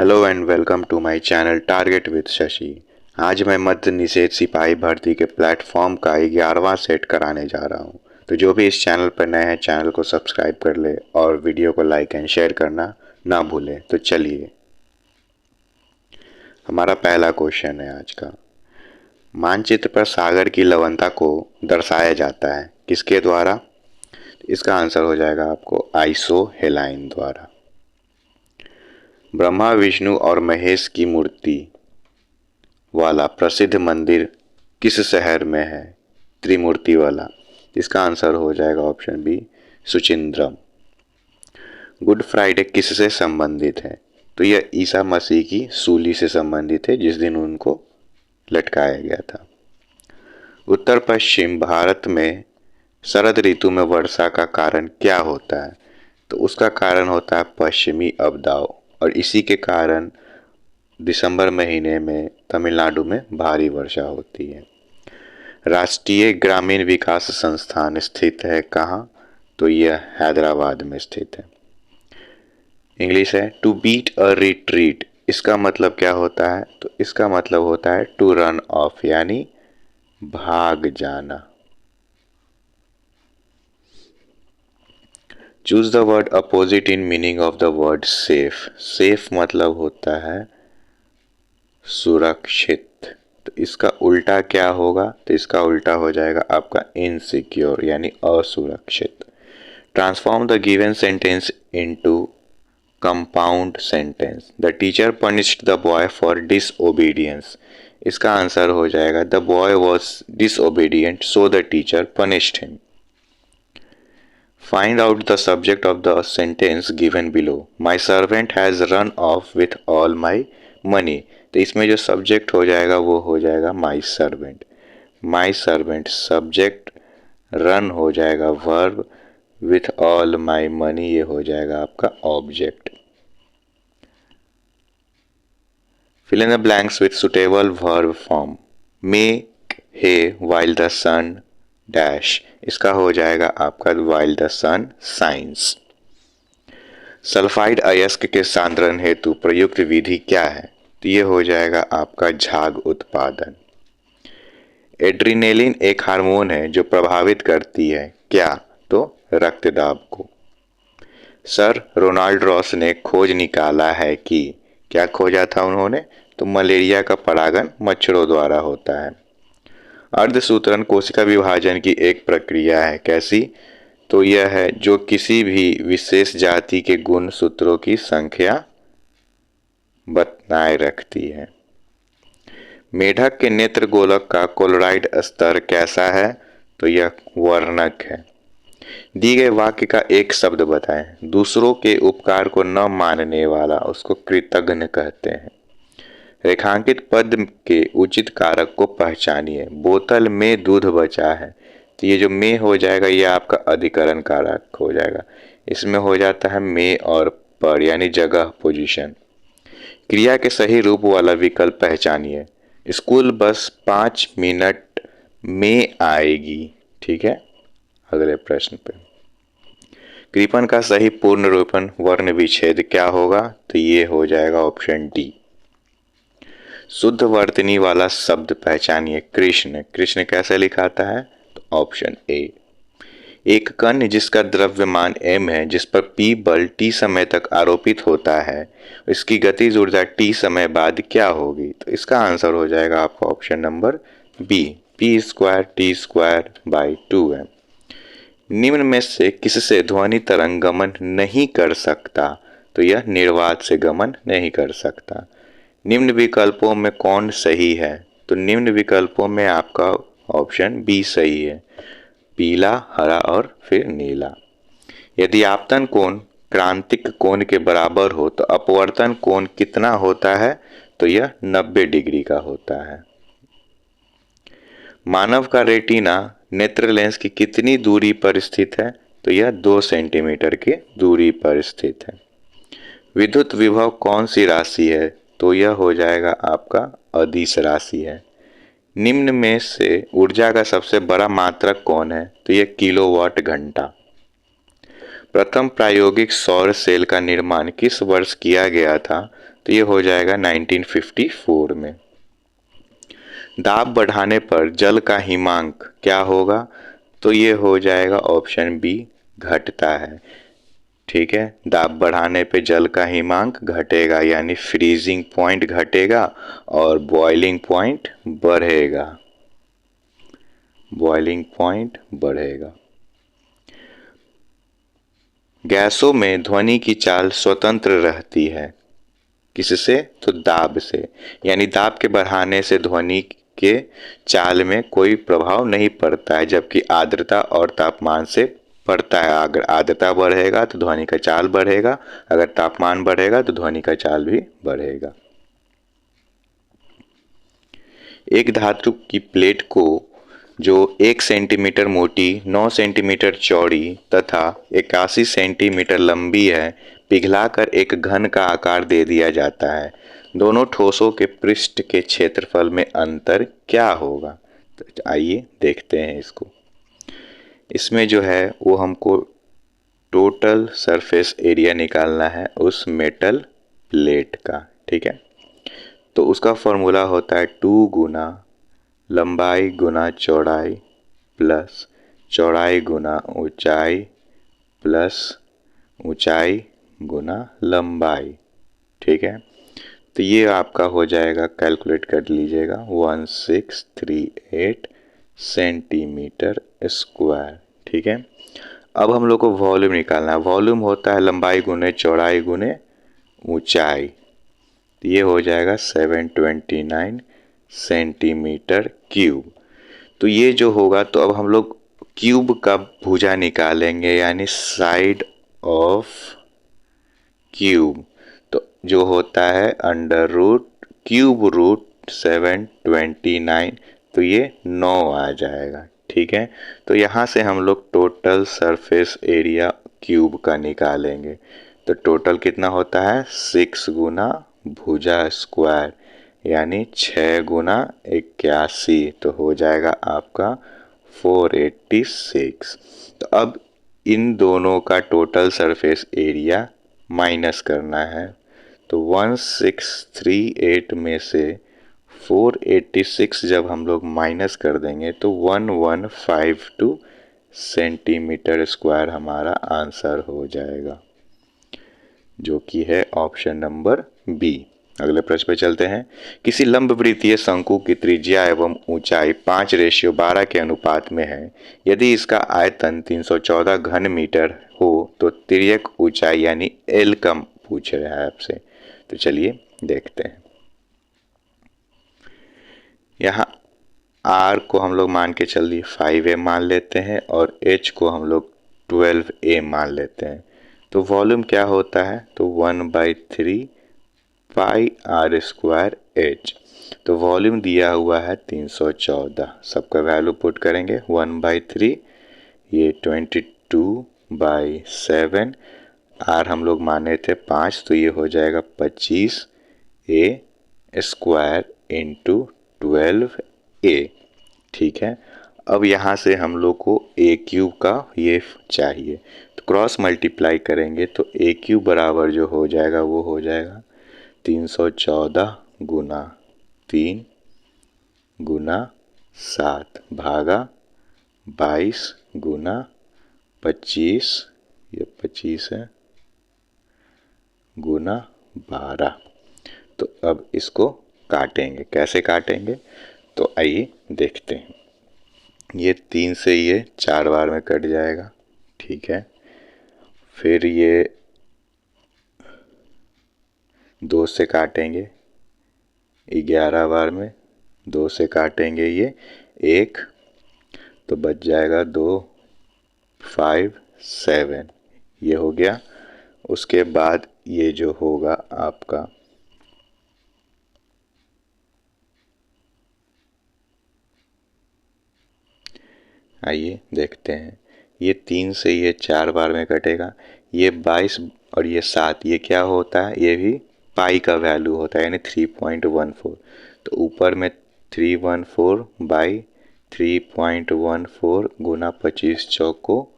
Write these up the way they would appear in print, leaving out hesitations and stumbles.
Hello and welcome to my channel target with Shashi. आज मैं मद्य निषेध सिपाही भर्ती के प्लेटफॉर्म का 11वां सेट कराने जा रहा हूं। तो जो भी इस चैनल पर नए हैं चैनल को सब्सक्राइब कर ले और वीडियो को लाइक एंड शेयर करना ना भूलें। तो चलिए, हमारा पहला क्वेश्चन है आज का। मानचित्र पर सागर की लवणता को दर्शाया जाता है किसके द्वारा? इसका आंसर हो जाएगा आपको आइसो हेलाइन द्वारा। ब्रह्मा विष्णु और महेश की मूर्ति वाला प्रसिद्ध मंदिर किस शहर में है? त्रिमूर्ति वाला। इसका आंसर हो जाएगा option B Suchindram. Good Friday किससे संबंधित है? तो यह ईसा मसीह की सूली से संबंधित है जिस दिन उनको लटकाया गया था। उत्तर पश्चिम भारत में शरद ऋतु में वर्षा का कारण क्या होता है? तो उसका कारण होता है पश्चिमी अवदाव, और इसी के कारण दिसंबर महीने में तमिलनाडु में भारी वर्षा होती है। राष्ट्रीय ग्रामीण विकास संस्थान स्थित है कहाँ? तो यह हैदराबाद में स्थित है। इंग्लिश है टू बीट अ रिट्रीट। इसका मतलब क्या होता है? तो इसका मतलब होता है टू रन ऑफ, यानी भाग जाना। Choose the word opposite in meaning of the word safe. Safe मतलब होता है सुरक्षित, तो इसका उल्टा क्या होगा? तो इसका उल्टा हो जाएगा आपका इनसिक्योर, यानी असुरक्षित। Transform the given sentence into compound sentence. The teacher punished the boy for disobedience. इसका आंसर हो जाएगा the boy was disobedient so the teacher punished him. Find out the subject of the sentence given below. My servant has run of with all my money. तो इसमें जो subject हो जाएगा वो हो जाएगा my servant. My servant subject, run हो जाएगा verb, with all my money ये हो जाएगा आपका object. Fill in the blanks with suitable verb form. Make hay while the sun dash. इसका हो जाएगा आपका while the sun shines. Sulphide अयस्क के सांद्रण हेतु प्रयुक्त विधि क्या है? तो ये हो जाएगा आपका झाग उत्पादन। एड्रिनेलिन एक हार्मोन है जो प्रभावित करती है क्या? तो रक्तदाब को। सर रोनाल्ड रॉस ने खोज निकाला है कि, क्या खोजा था उन्होंने? तो मलेरिया का परागण मच्छरों द्वारा होता है। अर्धसूत्रण कोशिका विभाजन की एक प्रक्रिया है, कैसी? तो यह है जो किसी भी विशेष जाति के गुण सूत्रों की संख्या बनाए रखती है। मेढक के नेत्र गोलक का क्लोराइड स्तर कैसा है? तो यह वर्णक है। दी गए वाक्य का एक शब्द बताएं। दूसरों के उपकार को न मानने वाला उसको कृतघ्न कहते हैं। रेखांकित पद के उचित कारक को पहचानिए। बोतल में दूध बचा है, तो ये जो में हो जाएगा ये आपका अधिकरण कारक हो जाएगा। इसमें हो जाता है में और पर, यानी जगह, पोजीशन। क्रिया के सही रूप वाला विकल्प पहचानिए। स्कूल बस 5 मिनट में आएगी। ठीक है, अगले प्रश्न पे। कृपन का सही पूर्ण रूपन वर्ण विच्छेद क्या होगा? तो ये हो जाएगा ऑप्शन डी। शुद्ध वर्तनी वाला शब्द पहचानिए। कृष्ण। कृष्ण कैसे लिखाता है? तो ऑप्शन ए। एक कण जिसका द्रव्यमान m है, जिस पर p बल t समय तक आरोपित होता है, इसकी गतिज ऊर्जा t समय बाद क्या होगी? तो इसका आंसर हो जाएगा आपका option number B, p² t² 2 है। निम्न में से किससे ध्वनि तरंग गमन नहीं कर सकता? तो यह निर्वात से गमन नहीं कर सकता। निम्न विकल्पों में कौन सही है? तो निम्न विकल्पों में आपका ऑप्शन बी सही है, पीला, हरा और फिर नीला। यदि आपतन कोण क्रांतिक कोण के बराबर हो तो अपवर्तन कोण कितना होता है? तो यह 90 डिग्री का होता है। मानव का रेटिना नेत्र लेंस की कितनी दूरी पर स्थित है? तो यह 2 सेंटीमीटर की दूरी पर स्थित है। विद्युत विभव कौन सी राशि है? तो यह हो जाएगा आपका अदिश राशि है। निम्न में से ऊर्जा का सबसे बड़ा मात्रक कौन है? तो यह किलोवाट घंटा। प्रथम प्रायोगिक सौर सेल का निर्माण किस वर्ष किया गया था? तो ये हो जाएगा 1954 में। दाब बढ़ाने पर जल का हिमांक क्या होगा? तो ये हो जाएगा ऑप्शन बी, घटता है। ठीक है, दाब बढ़ाने पे जल का हिमांक घटेगा, यानी फ्रीजिंग पॉइंट घटेगा और बॉइलिंग पॉइंट बढ़ेगा। बॉइलिंग पॉइंट बढ़ेगा। गैसों में ध्वनि की चाल स्वतंत्र रहती है, किससे? तो दाब से, यानी दाब के बढ़ाने से ध्वनि के चाल में कोई प्रभाव नहीं पड़ता है, जबकि आर्द्रता और तापमान से पड़ता है। अगर आर्द्रता बढ़ेगा तो ध्वनि का चाल बढ़ेगा, अगर तापमान बढ़ेगा तो ध्वनि का चाल भी बढ़ेगा। एक धातु की प्लेट को जो 1 सेंटीमीटर मोटी, 9 सेंटीमीटर चौड़ी तथा 81 सेंटीमीटर लंबी है, पिघलाकर एक घन का आकार दे दिया जाता है। दोनों ठोसों के पृष्ठ के क्षेत्रफल में अंतर क्या होगा? तो आइए देखते हैं इसको। इसमें जो है वो हमको टोटल सरफेस एरिया निकालना है उस मेटल प्लेट का। ठीक है, तो उसका फॉर्मूला होता है 2 गुना लंबाई गुना चौड़ाई प्लस चौड़ाई गुना ऊंचाई प्लस ऊंचाई गुना लंबाई। ठीक है, तो ये आपका हो जाएगा, कैलकुलेट कर लीजिएगा, 1638 सेंटीमीटर स्क्वायर। ठीक है, अब हम लोग को वॉल्यूम निकालना है। वॉल्यूम होता है लंबाई गुने चौड़ाई गुने ऊंचाई, तो ये हो जाएगा 729 सेंटीमीटर क्यूब। तो ये जो होगा, तो अब हम लोग क्यूब का भुजा निकालेंगे, यानी साइड ऑफ क्यूब, तो जो होता है अंडर रूट क्यूब रूट 729, तो ये 9 आ जाएगा। ठीक है, तो यहाँ से हम लोग टोटल सरफेस एरिया क्यूब का निकालेंगे, तो टोटल कितना होता है 6 गुना भुजा स्क्वायर, यानी 6 गुना 81, तो हो जाएगा आपका 486। तो अब इन दोनों का टोटल सरफेस एरिया माइनस करना है, तो 1638 में से 486 जब हम लोग माइनस कर देंगे तो 1152 सेंटीमीटर स्क्वायर हमारा आंसर हो जाएगा, जो कि है ऑप्शन नंबर बी। अगले प्रश्न पे चलते हैं। किसी लंबवृत्तीय शंकु की त्रिज्या एवं ऊंचाई 5:12 के अनुपात में है। यदि इसका आयतन 314 घन मीटर हो तो तिर्यक ऊंचाई यानी एल का पूछ रहा है आपसे। तो चलिए देखते हैं। यहाँ आर को हम लोग मान के चलिए 5a मान लेते हैं और एच को हम लोग 12a मान लेते हैं। तो वॉल्यूम क्या होता है? तो 1/3 पाई आर स्क्वायर एच। तो वॉल्यूम दिया हुआ है 314, सबका वैल्यू पुट करेंगे 1/3, ये 22/7, आर हम लोग माने थे 5, तो ये हो जाएगा 25a स्क्वायर इंटू 12a। ठीक है, अब यहाँ से हम लोग को ए क्यूब का ये चाहिए, तो क्रॉस मल्टीप्लाई करेंगे तो ए क्यूब बराबर जो हो जाएगा वो हो जाएगा 314 गुना 3 गुना 7 भागा 22 गुना 25, ये 25 है, गुना 12। तो अब इसको काटेंगे, कैसे काटेंगे? तो आइए देखते हैं। ये 3 से ये 4 बार में कट जाएगा। ठीक है, फिर ये 2 से काटेंगे 11 बार में, 2 से काटेंगे ये 1, तो बच जाएगा 2, 5, 7, ये हो गया। उसके बाद ये जो होगा आपका आइए देखते हैं। ये 3 से ये 4 बार में कटेगा, ये 22 और ये 7, ये क्या होता है? ये भी पाई का वैल्यू होता है, यानी 3.14। तो ऊपर में 314/3.14 गुना 25 चौको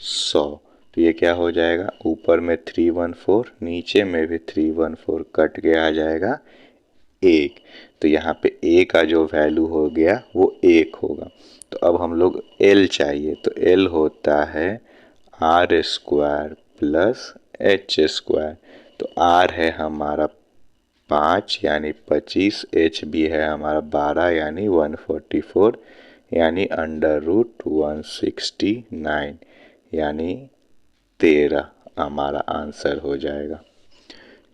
100, तो ये क्या हो जाएगा, ऊपर में 314, नीचे में भी 314, कट के आ जाएगा 1। तो यहाँ पे a का जो वैल्यू हो गया वो 1 होगा। तो अब हम लोग l चाहिए, तो l होता है r square plus h square. तो r है हमारा 5 यानी 25, h भी है हमारा 12 यानी 144, यानी √169 यानी 13 हमारा आंसर हो जाएगा,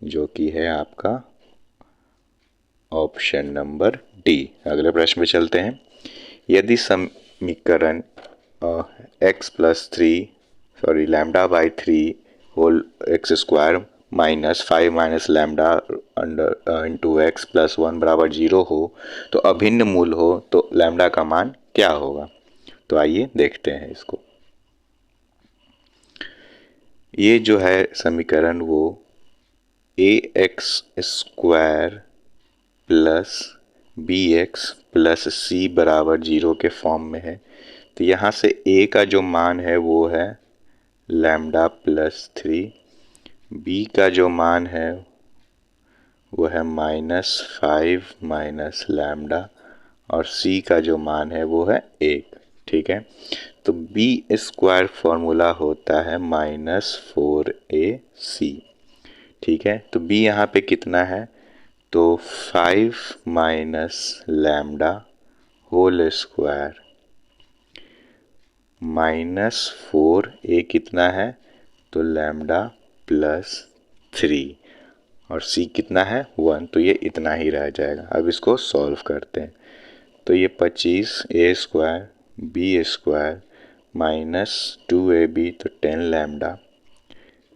जो कि है आपका ऑप्शन नंबर डी। अगले प्रश्न में चलते हैं। यदि समीकरण lambda by 3 whole x square minus 5 minus lambda under into x plus 1 बराबर 0 हो, तो अभिन्न मूल हो, तो लैम्डा का मान क्या होगा। तो आइए देखते हैं इसको। ये जो है समीकरण वो A X square plus B X plus C बराबर 0 के फॉर्म में है। तो यहाँ से a का जो मान है वो है लैम्डा प्लस 3, b का जो मान है वो है -5 माइनस लैम्डा, और c का जो मान है वो है 1। ठीक है, तो b स्क्वायर फॉर्मूला होता है -4ac। ठीक है, तो b यहाँ पे कितना है, तो 5 माइनस लैम्डा होल स्क्वायर -4, ए कितना है, तो लैम्डा प्लस 3, और सी कितना है 1, तो ये इतना ही रह जाएगा। अब इसको सॉल्व करते हैं। तो ये 25 ए स्क्वायर बी स्क्वायर -2ab, तो 10 लैम्डा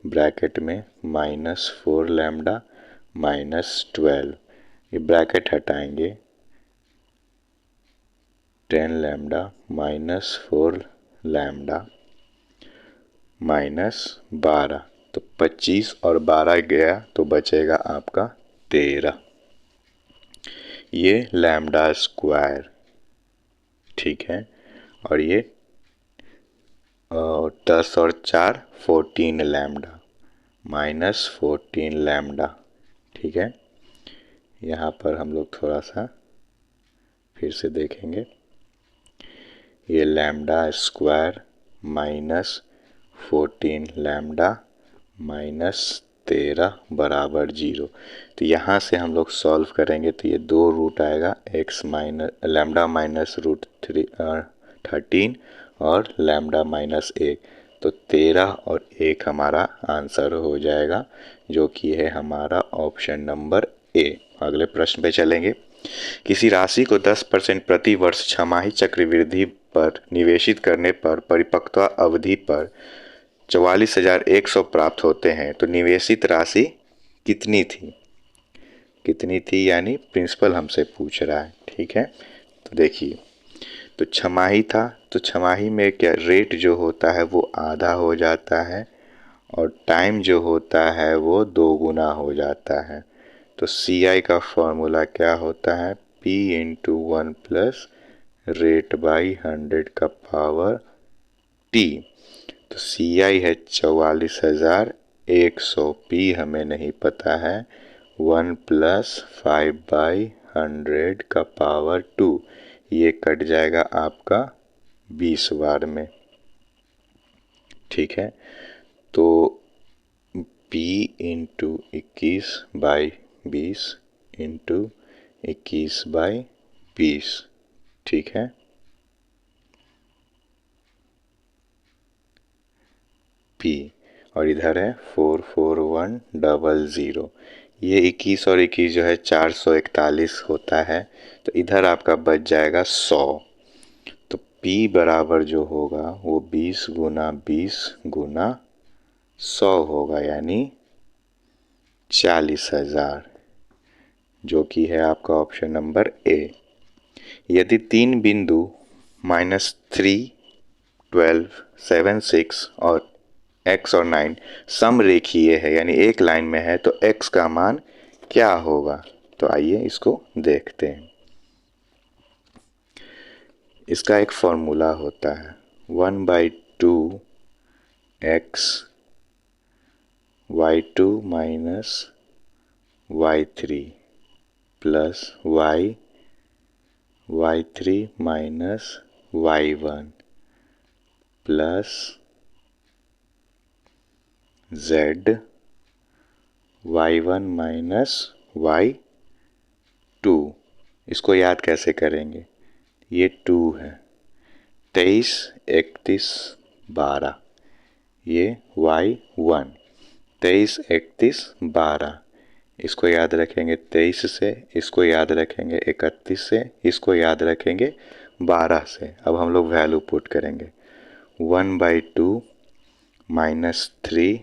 ब्रैकेट में -4 लैम्डा -12, ये ब्रैकेट हटाएंगे, 10 लैम्डा -4 लैम्डा -12, तो 25 और 12 गया तो बचेगा आपका 13। ये लैम्डा स्क्वायर। ठीक है, और ये 10 और 4 14 लैम्डा -14 लैम्डा। ठीक है, यहाँ पर हम लोग थोड़ा सा फिर से देखेंगे। ये लैम्डा स्क्वायर -14 लैम्डा -13 बराबर 0। तो यहाँ से हम लोग सॉल्व करेंगे तो ये 2 रूट आएगा, x माइनस लैम्डा माइनस √13 और लैम्डा -1, तो 13 और 1 हमारा आंसर हो जाएगा, जो कि है हमारा ऑप्शन नंबर ए। अगले प्रश्न पे चलेंगे। किसी राशि को 10% प्रति वर्ष छमाही चक्रवृद्धि पर निवेशित करने पर परिपक्वता अवधि पर 44,100 प्राप्त होते हैं, तो निवेशित राशि कितनी थी। कितनी थी यानी प्रिंसिपल हमसे पूछ रहा है। ठीक है, तो देखिए, तो छमाही था, तो छमाही में क्या रेट जो होता है वो आधा हो जाता है, और टाइम जो होता है वो 2 गुना हो जाता है। तो CI का फॉर्मूला क्या होता है, P into 1 plus rate by 100 का पावर T। तो CI है 44,100, P हमें नहीं पता है, 1 प्लस 5/100 का पावर 2, ये कट जाएगा आपका 20 बार में। ठीक है, तो P इंटू 21/20 इंटू 21/20। ठीक है, P, और इधर है 44100। ये 21 और 21 जो है 441 होता है, तो इधर आपका बच जाएगा 100। तो P बराबर जो होगा वो 20 गुना 20 गुना 100 होगा, यानी 40,000, जो कि है आपका ऑप्शन नंबर ए। यदि 3 बिंदु -3, 12, 7, 6 और x और 9 समरेखीय है, यानी एक लाइन में है, तो x का मान क्या होगा। तो आइए इसको देखते हैं। इसका एक फॉर्मूला होता है 1/2 x y2 minus y3 plus y3 minus y1 plus z y1 minus y2। इसको याद कैसे करेंगे? ये 2 है, 23, 31, 12, ये y1, 23, 31, 12। इसको याद रखेंगे 23 से, इसको याद रखेंगे 31 से, इसको याद रखेंगे 12 से। अब हम लोग वैल्यू पुट करेंगे। 1/2 माइनस 3,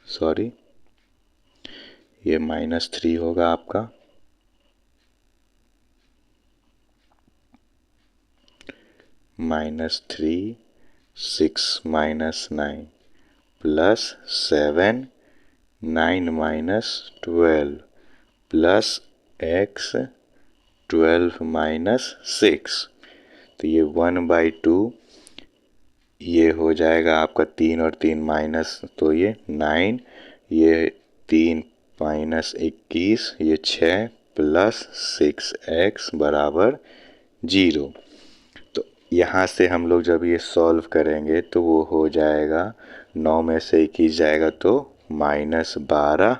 सॉरी ये -3 होगा आपका, -3, 6 minus 9 plus 7, 9 minus 12 plus x 12 minus 6। तो ये 1/2, ये हो जाएगा आपका 3 और 3 माइनस, तो ये 9, ये 3 माइनस 21, ये 6 प्लस 6x बराबर 0। तो यहाँ से हम लोग जब ये सॉल्व करेंगे तो वो हो जाएगा 9 में से 21 जाएगा तो -12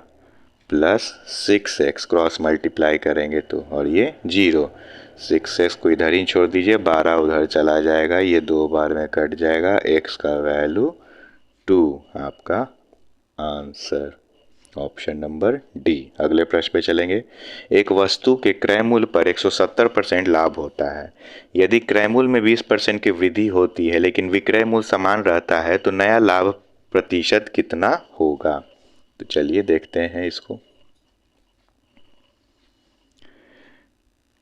प्लस 6x, क्रॉस मल्टीप्लाई करेंगे तो, और ये 0। 6x को इधर ही छोड़ दीजिए, 12 उधर चला जाएगा, ये 2 बार में कट जाएगा, x का वैल्यू 2 आपका आंसर, ऑप्शन नंबर डी। अगले प्रश्न पे चलेंगे। एक वस्तु के क्रय मूल्य पर 170% लाभ होता है। यदि क्रय मूल्य में 20% की वृद्धि होती है लेकिन विक्रय मूल्य समान रहता है तो नया लाभ प्रतिशत कितना होगा? तो चलिए देखते हैं इसको।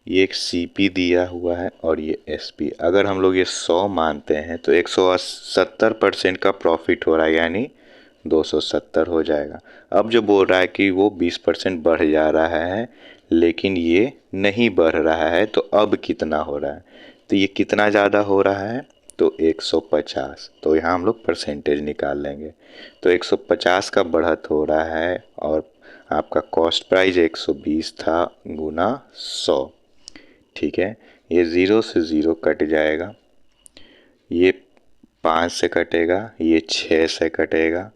ये एक सीपी दिया हुआ है और ये एसपी। अगर हम लोग ये 100 मानते हैं तो 170% का प्रॉफिट हो रहा है, यानी 270 हो जाएगा। अब जो बोल रहा है कि वो 20% बढ़ जा रहा है लेकिन ये नहीं बढ़ रहा है, तो अब कितना हो रहा है? तो ये कितना ज़्यादा हो रहा है? तो 150। तो यहाँ हम लोग परसेंटेज निकाल लेंगे। तो 150 का बढ़त हो रहा है और आपका कॉस्ट प्राइस 120 था गुना 100। ठीक है, ये 0 से 0 कट जाएगा, ये 5 से कटेगा, ये 6 से कटेगा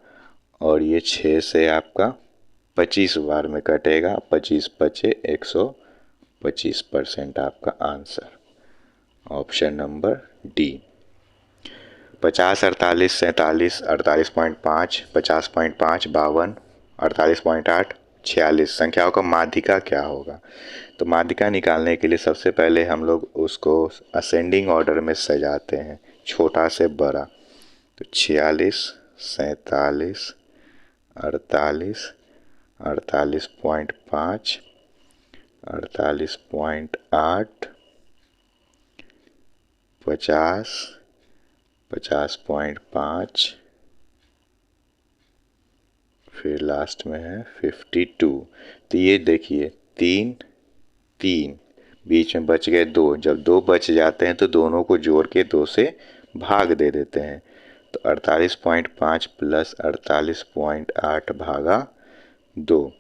और ये 6 से आपका 25 बार में कटेगा, 25 बचे 125% आपका आंसर, ऑप्शन नंबर डी। 50, 48, 47, 48.5, 50.5, 52, 48.8, 46 संख्याओं का माध्यिका क्या होगा? तो माध्यिका निकालने के लिए सबसे पहले हम लोग उसको असेंडिंग ऑर्डर में सजाते हैं, छोटा से बड़ा। तो 46, 47, 48, 48.5, 48.8, 50, 50.5, फिर लास्ट में है 52। तो ये देखिए 3, 3, बीच में बच गए 2। जब 2 बच जाते हैं तो दोनों को जोड़ के 2 से भाग दे देते हैं। तो 48.5 प्लस 48.8 भागा 2,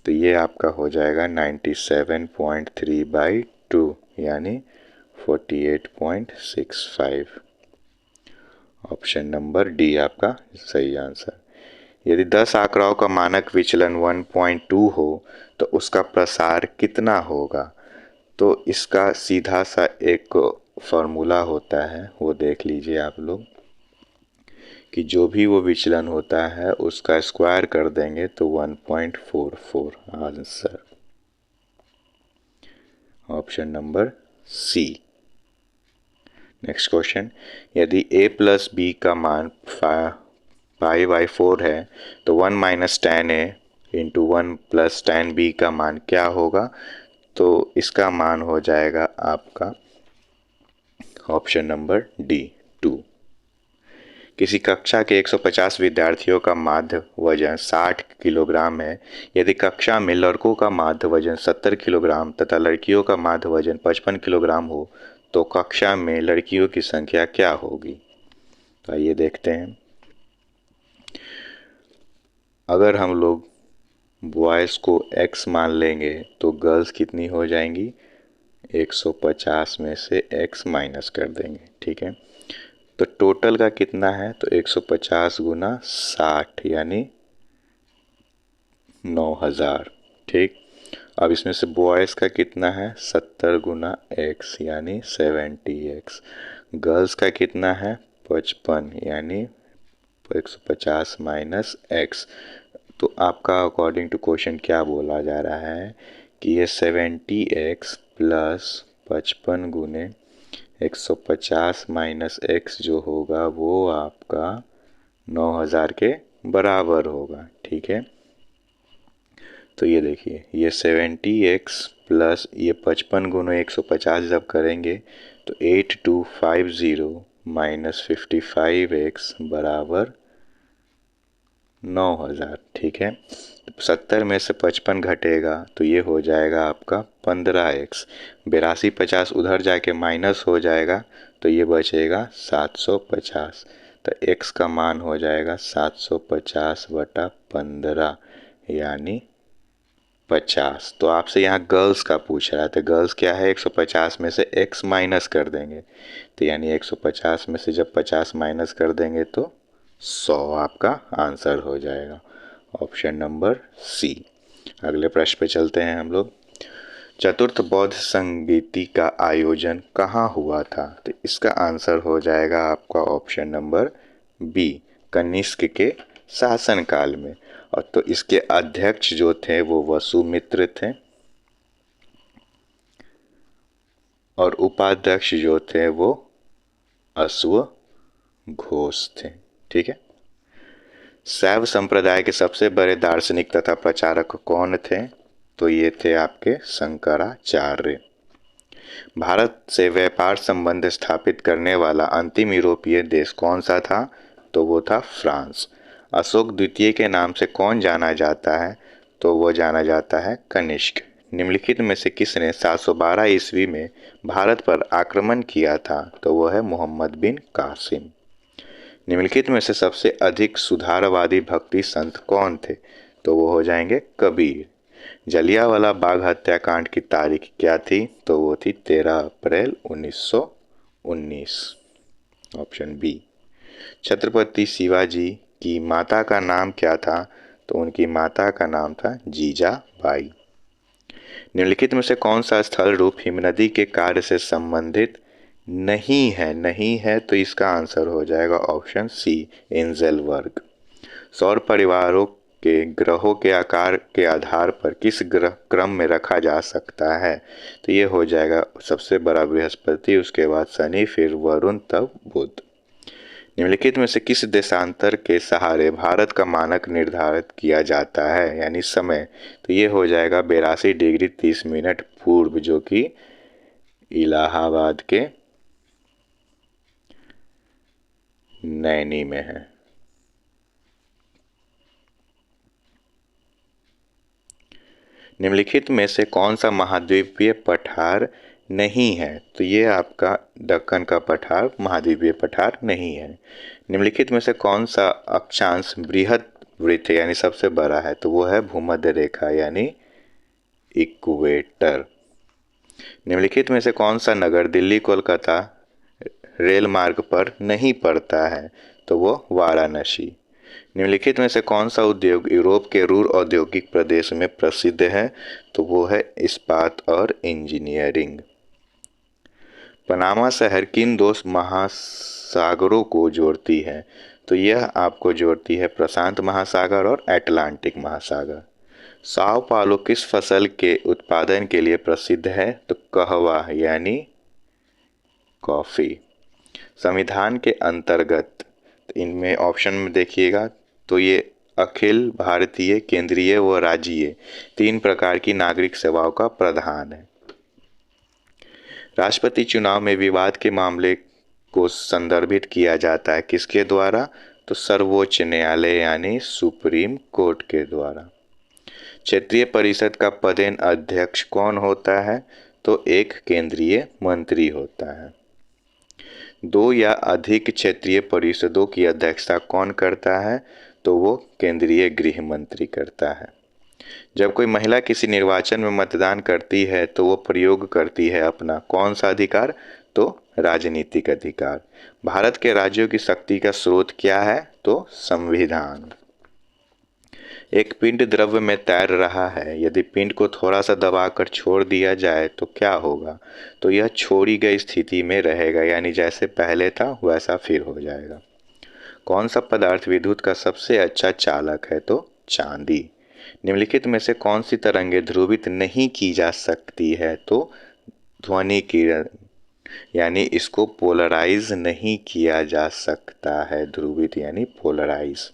तो ये आपका हो जाएगा 97.3/2 यानी 48.65। ऑप्शन नंबर डी आपका सही आंसर। यदि 10 आंकड़ों का मानक विचलन 1.2 हो तो उसका प्रसार कितना होगा? तो इसका सीधा सा एक फॉर्मूला होता है, वो देख लीजिए आप लोग, कि जो भी वो विचलन होता है उसका स्क्वायर कर देंगे तो 1.44 answer, option number C. Next question, यदि a प्लस बी का मान π/4 है तो 1 minus tan a into 1 plus tan b का मान क्या होगा? तो इसका मान हो जाएगा आपका ऑप्शन नंबर डी 2। किसी कक्षा के 150 विद्यार्थियों का माध्य वजन 60 किलोग्राम है। यदि कक्षा में लड़कों का माध्य वजन 70 किलोग्राम तथा लड़कियों का माध्य वजन 55 किलोग्राम हो तो कक्षा में लड़कियों की संख्या क्या होगी? तो आइए देखते हैं। अगर हम लोग बॉयज़ को x मान लेंगे तो गर्ल्स कितनी हो जाएंगी, 150 में से x माइनस कर देंगे। ठीक है, तो टोटल का कितना है, तो 150 गुना 60 यानी 9000। ठीक, अब इसमें से बॉयज़ का कितना है, 70 गुना x यानी 70x। गर्ल्स का कितना है, 55 यानी 150 माइनस x। तो आपका अकॉर्डिंग टू क्वेश्चन क्या बोला जा रहा है कि ये 70x प्लस 55 गुने 150 माइनस x जो होगा वो आपका 9000 के बराबर होगा। ठीक है, तो ये देखिए, ये 70x प्लस ये 55 गुना 150 जब करेंगे तो 8250 माइनस 55x बराबर 9000। ठीक है, 70 में से 55 घटेगा तो ये हो जाएगा आपका 15x। 8250 उधर जाके माइनस हो जाएगा तो ये बचेगा 750। तो x का मान हो जाएगा 750 बटा 15 यानी 50। तो आपसे यहाँ गर्ल्स का पूछ रहा है, तो गर्ल्स क्या है, 150 में से x माइनस कर देंगे, तो यानी 150 में से जब 50 माइनस कर देंगे तो 100 आपका आंसर हो जाएगा, ऑप्शन नंबर सी। अगले प्रश्न पे चलते हैं हम लोग। चतुर्थ बौद्ध संगीति का आयोजन कहाँ हुआ था, तो इसका आंसर हो जाएगा आपका ऑप्शन नंबर बी, कनिष्क के शासनकाल में। और तो इसके अध्यक्ष जो थे वो वसुमित्र थे और उपाध्यक्ष जो थे वो अश्वघोष थे। ठीक है, शैव संप्रदाय के सबसे बड़े दार्शनिक तथा प्रचारक कौन थे, तो ये थे आपके शंकराचार्य। भारत से व्यापार संबंध स्थापित करने वाला अंतिम यूरोपीय देश कौन सा था, तो वो था फ्रांस। अशोक द्वितीय के नाम से कौन जाना जाता है, तो वो जाना जाता है कनिष्क। निम्नलिखित में से किसने 712 ईस्वी में भारत पर आक्रमण किया था, तो वो है मोहम्मद बिन कासिम। निम्नलिखित में से सबसे अधिक सुधारवादी भक्ति संत कौन थे, तो वो हो जाएंगे कबीर। जलियांवाला बाग हत्याकांड की तारीख क्या थी, तो वो थी 13 अप्रैल 1919, ऑप्शन बी। छत्रपति शिवाजी की माता का नाम क्या था, तो उनकी माता का नाम था जीजाबाई। निम्नलिखित में से कौन सा स्थल रूप हिमनदी के कार्य से संबंधित नहीं है तो इसका आंसर हो जाएगा ऑप्शन सी, एंजेलबर्ग। सौर परिवारों के ग्रहों के आकार के आधार पर किस ग्रह क्रम में रखा जा सकता है, तो ये हो जाएगा सबसे बड़ा बृहस्पति, उसके बाद शनि, फिर वरुण, तब बुध। निम्नलिखित में से किस देशांतर के सहारे भारत का मानक निर्धारित किया जाता है यानी समय, तो ये हो जाएगा 82 डिग्री 30 मिनट पूर्व, जो कि इलाहाबाद के नैनी में है। निम्नलिखित में से कौन सा महाद्वीपीय पठार नहीं है, तो ये आपका दक्कन का पठार महाद्वीपीय पठार नहीं है। निम्नलिखित में से कौन सा अक्षांश बृहद वृत्त यानी सबसे बड़ा है, तो वो है भूमध्य रेखा यानी इक्वेटर। निम्नलिखित में से कौन सा नगर दिल्ली कोलकाता रेल मार्ग पर नहीं पड़ता है, तो वो वाराणसी। निम्नलिखित में से कौन सा उद्योग यूरोप के रूर औद्योगिक प्रदेश में प्रसिद्ध है, तो वो है इस्पात और इंजीनियरिंग। पनामा शहर किन दो महासागरों को जोड़ती है, तो यह आपको जोड़ती है प्रशांत महासागर और अटलांटिक महासागर। साओ पालो किस फसल के उत्पादन के लिए प्रसिद्ध है, तो कहवा यानी कॉफी। संविधान के अंतर्गत इनमें ऑप्शन में देखिएगा तो ये अखिल भारतीय, केंद्रीय व राज्यीय 3 प्रकार की नागरिक सेवाओं का प्रावधान है। राष्ट्रपति चुनाव में विवाद के मामले को संदर्भित किया जाता है किसके द्वारा, तो सर्वोच्च न्यायालय यानी सुप्रीम कोर्ट के द्वारा। क्षेत्रीय परिषद का पदेन अध्यक्ष कौन होता है, तो एक केंद्रीय मंत्री होता है। 2 या अधिक क्षेत्रीय परिषदों की अध्यक्षता कौन करता है, तो वो केंद्रीय गृह मंत्री करता है। जब कोई महिला किसी निर्वाचन में मतदान करती है तो वो प्रयोग करती है अपना कौन सा अधिकार, तो राजनीतिक अधिकार। भारत के राज्यों की शक्ति का स्रोत क्या है, तो संविधान। एक पिंड द्रव्य में तैर रहा है, यदि पिंड को थोड़ा सा दबाकर छोड़ दिया जाए तो क्या होगा, तो यह छोड़ी गई स्थिति में रहेगा, यानी जैसे पहले था वैसा फिर हो जाएगा। कौन सा पदार्थ विद्युत का सबसे अच्छा चालक है, तो चांदी। निम्नलिखित में से कौन सी तरंगें ध्रुवित नहीं की जा सकती है, तो ध्वनि किरण, यानी इसको पोलराइज नहीं किया जा सकता है, ध्रुवित यानी पोलराइज।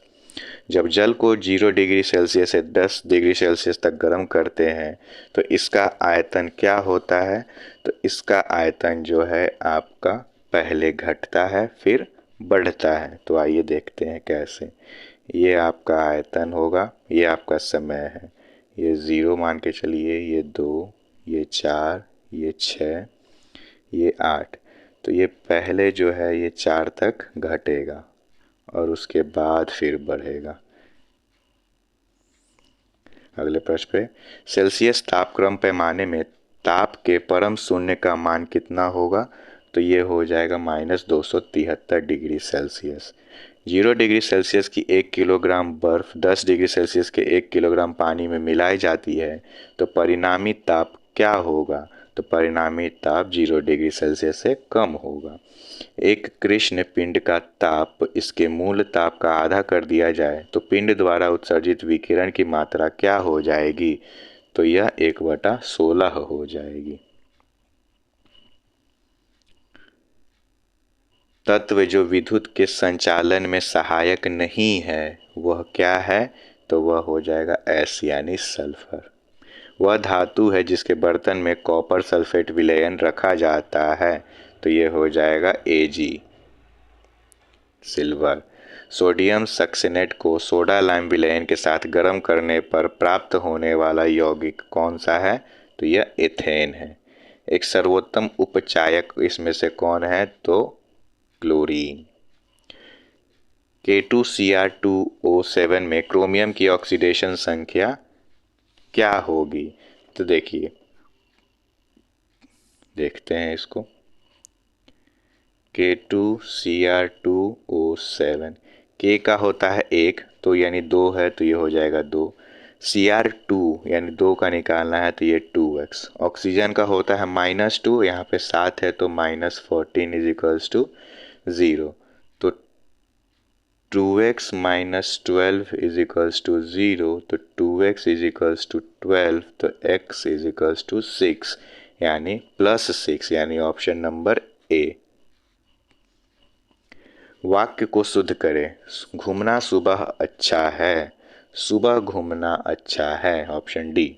जब जल को 0 डिग्री सेल्सियस से 10 डिग्री सेल्सियस तक गर्म करते हैं तो इसका आयतन क्या होता है, तो इसका आयतन जो है आपका पहले घटता है फिर बढ़ता है। तो आइए देखते हैं कैसे। ये आपका आयतन होगा, ये आपका समय है, ये 0 मान के चलिए, ये 2, ये 4, ये 6, ये 8। तो ये पहले जो है ये 4 तक घटेगा और उसके बाद फिर बढ़ेगा। अगले प्रश्न पे, सेल्सियस तापक्रम पैमाने में ताप के परम शून्य का मान कितना होगा, तो ये हो जाएगा -273 डिग्री सेल्सियस। 0 डिग्री सेल्सियस की 1 किलोग्राम बर्फ 10 डिग्री सेल्सियस के 1 किलोग्राम पानी में मिलाई जाती है तो परिणामी ताप क्या होगा, तो परिणामी ताप 0 डिग्री सेल्सियस से कम होगा। एक कृष्ण पिंड का ताप इसके मूल ताप का आधा कर दिया जाए तो पिंड द्वारा उत्सर्जित विकिरण की मात्रा क्या हो जाएगी, तो यह 1/16 हो जाएगी। तत्व जो विद्युत के संचालन में सहायक नहीं है वह क्या है, तो वह हो जाएगा एस यानी सल्फर। वह धातु है जिसके बर्तन में कॉपर सल्फेट विलयन रखा जाता है, तो ये हो जाएगा Ag सिल्वर। सोडियम सक्सिनेट को सोडा लाइम विलयन के साथ गर्म करने पर प्राप्त होने वाला यौगिक कौन सा है, तो यह एथेन है। एक सर्वोत्तम उपचायक इसमें से कौन है, तो क्लोरीन। K2Cr2O7 में क्रोमियम की ऑक्सीडेशन संख्या क्या होगी, तो देखिए देखते हैं इसको। K2Cr2O7, K का होता है 1 तो यानी 2 है तो ये हो जाएगा 2। Cr2 यानी 2 का निकालना है तो ये 2x। ऑक्सीजन का होता है -2, यहाँ पे 7 है तो -14 = 0। तो 2x - 12 = 0, तो 2x = 12, तो x = 6 यानी +6, यानी ऑप्शन नंबर ए। वाक्य को शुद्ध करें। घूमना सुबह अच्छा है, सुबह घूमना अच्छा है, ऑप्शन डी।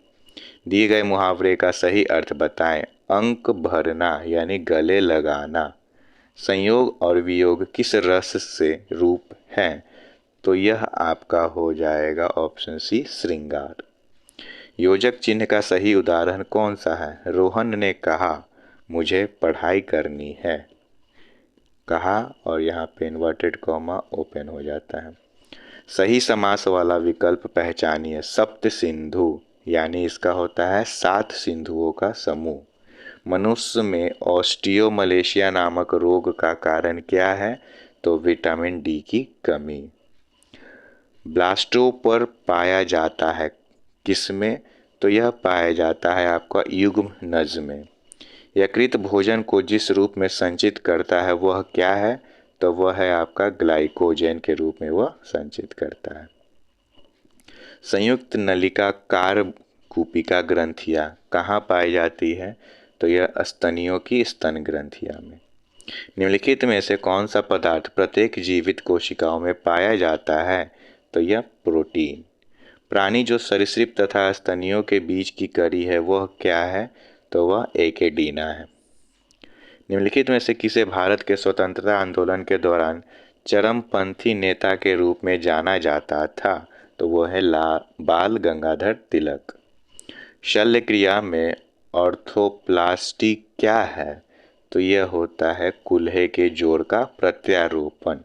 दिए गए मुहावरे का सही अर्थ बताएं। अंक भरना यानी गले लगाना। संयोग और वियोग किस रस से रूप है, तो यह आपका हो जाएगा ऑप्शन सी श्रृंगार। योजक चिन्ह का सही उदाहरण कौन सा है। रोहन ने कहा मुझे पढ़ाई करनी है, कहा और यहाँ पे इन्वर्टेड कॉमा ओपन हो जाता है। सही समास वाला विकल्प पहचानिए। सप्त सिंधु यानी इसका होता है 7 सिंधुओं का समूह। मनुष्य में ऑस्टियोमलेशिया नामक रोग का कारण क्या है, तो विटामिन डी की कमी। ब्लास्टोपर पाया जाता है किसमें, तो यह पाया जाता है आपका युग्म नज में। यकृत भोजन को जिस रूप में संचित करता है वह क्या है, तो वह है आपका ग्लाइकोजन के रूप में वह संचित करता है। संयुक्त नलिकाकार कूपिका ग्रंथियां कहाँ पाई जाती है, तो यह स्तनियों की स्तन ग्रंथियां में। निम्नलिखित में से कौन सा पदार्थ प्रत्येक जीवित कोशिकाओं में पाया जाता है, तो यह प्रोटीन। प्राणी जो सरीसृप तथा स्तनियों के बीच की कड़ी है वह क्या है, तो वह एकेडीना है। निम्नलिखित में से किसे भारत के स्वतंत्रता आंदोलन के दौरान चरमपंथी नेता के रूप में जाना जाता था, तो वह है बाल गंगाधर तिलक। शल्य क्रिया में ऑर्थोप्लास्टी क्या है, तो यह होता है कूल्हे के जोड़ का प्रत्यारोपण।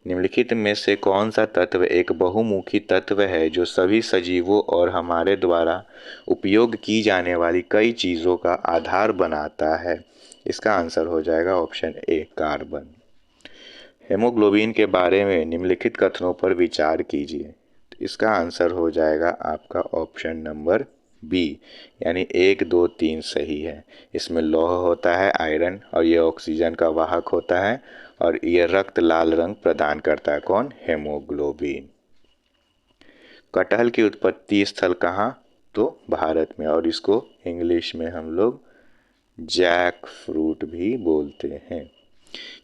निम्नलिखित में से कौन सा तत्व एक बहुमुखी तत्व है जो सभी सजीवों और हमारे द्वारा उपयोग की जाने वाली कई चीज़ों का आधार बनाता है? इसका आंसर हो जाएगा ऑप्शन ए, कार्बन। हेमोग्लोबिन के बारे में निम्नलिखित कथनों पर विचार कीजिए। तो इसका आंसर हो जाएगा आपका ऑप्शन नंबर बी, यानी 1, 2, 3 सही है। इसमें लौह होता है आयरन, और ये ऑक्सीजन का वाहक होता है, और ये रक्त लाल रंग प्रदान करता है। कौन? हेमोग्लोबिन। कटहल की उत्पत्ति स्थल कहाँ? तो भारत में, और इसको इंग्लिश में हम लोग जैक फ्रूट भी बोलते हैं।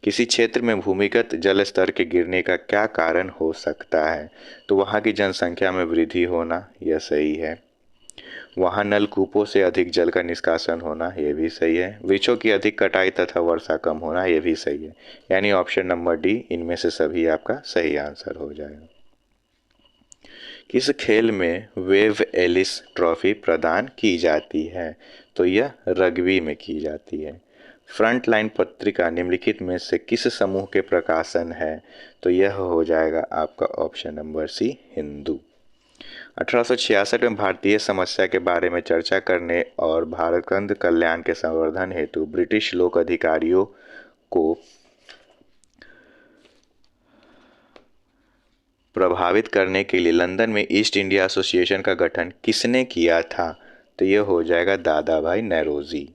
किसी क्षेत्र में भूमिगत जल स्तर के गिरने का क्या कारण हो सकता है? तो वहाँ की जनसंख्या में वृद्धि होना, यह सही है। वहाँ नलकूपों से अधिक जल का निष्कासन होना, यह भी सही है। वृक्षों की अधिक कटाई तथा वर्षा कम होना, यह भी सही है। यानी ऑप्शन नंबर डी इनमें से सभी आपका सही आंसर हो जाएगा। किस खेल में वेव एलिस ट्रॉफी प्रदान की जाती है? तो यह रग्बी में की जाती है। फ्रंटलाइन पत्रिका निम्नलिखित में से किस समूह के प्रकाशन है? तो यह हो जाएगा आपका ऑप्शन नंबर सी, हिंदू। 1866 में भारतीय समस्या के बारे में चर्चा करने और भारतखंड कल्याण के संवर्धन हेतु ब्रिटिश लोक अधिकारियों को प्रभावित करने के लिए लंदन में ईस्ट इंडिया एसोसिएशन का गठन किसने किया था? तो यह हो जाएगा दादा भाई नौरोजी।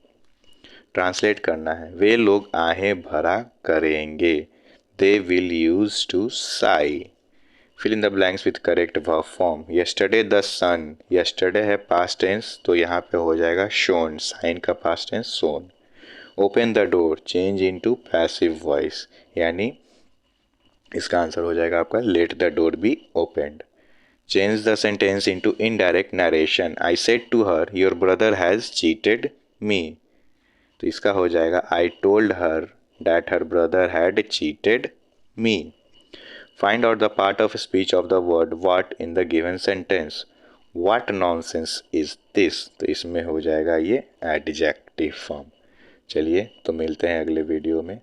ट्रांसलेट करना है। वे लोग आहें भरा करेंगे, they will use to sigh. Fill in the blanks with correct verb form. Yesterday the sun, yesterday है पास्ट टेंस, तो यहाँ पे हो जाएगा शोन, साइन का past tense shone. Open the door, change into passive voice, यानी इसका answer हो जाएगा आपका let the door be opened. Change the sentence into indirect narration. I said to her your brother has cheated me, तो इसका हो जाएगा I told her that her brother had cheated me. Find out the part of speech of the word what in the given sentence. What nonsense is this, तो इसमें हो जाएगा ये adjective form. चलिए तो मिलते हैं अगले वीडियो में।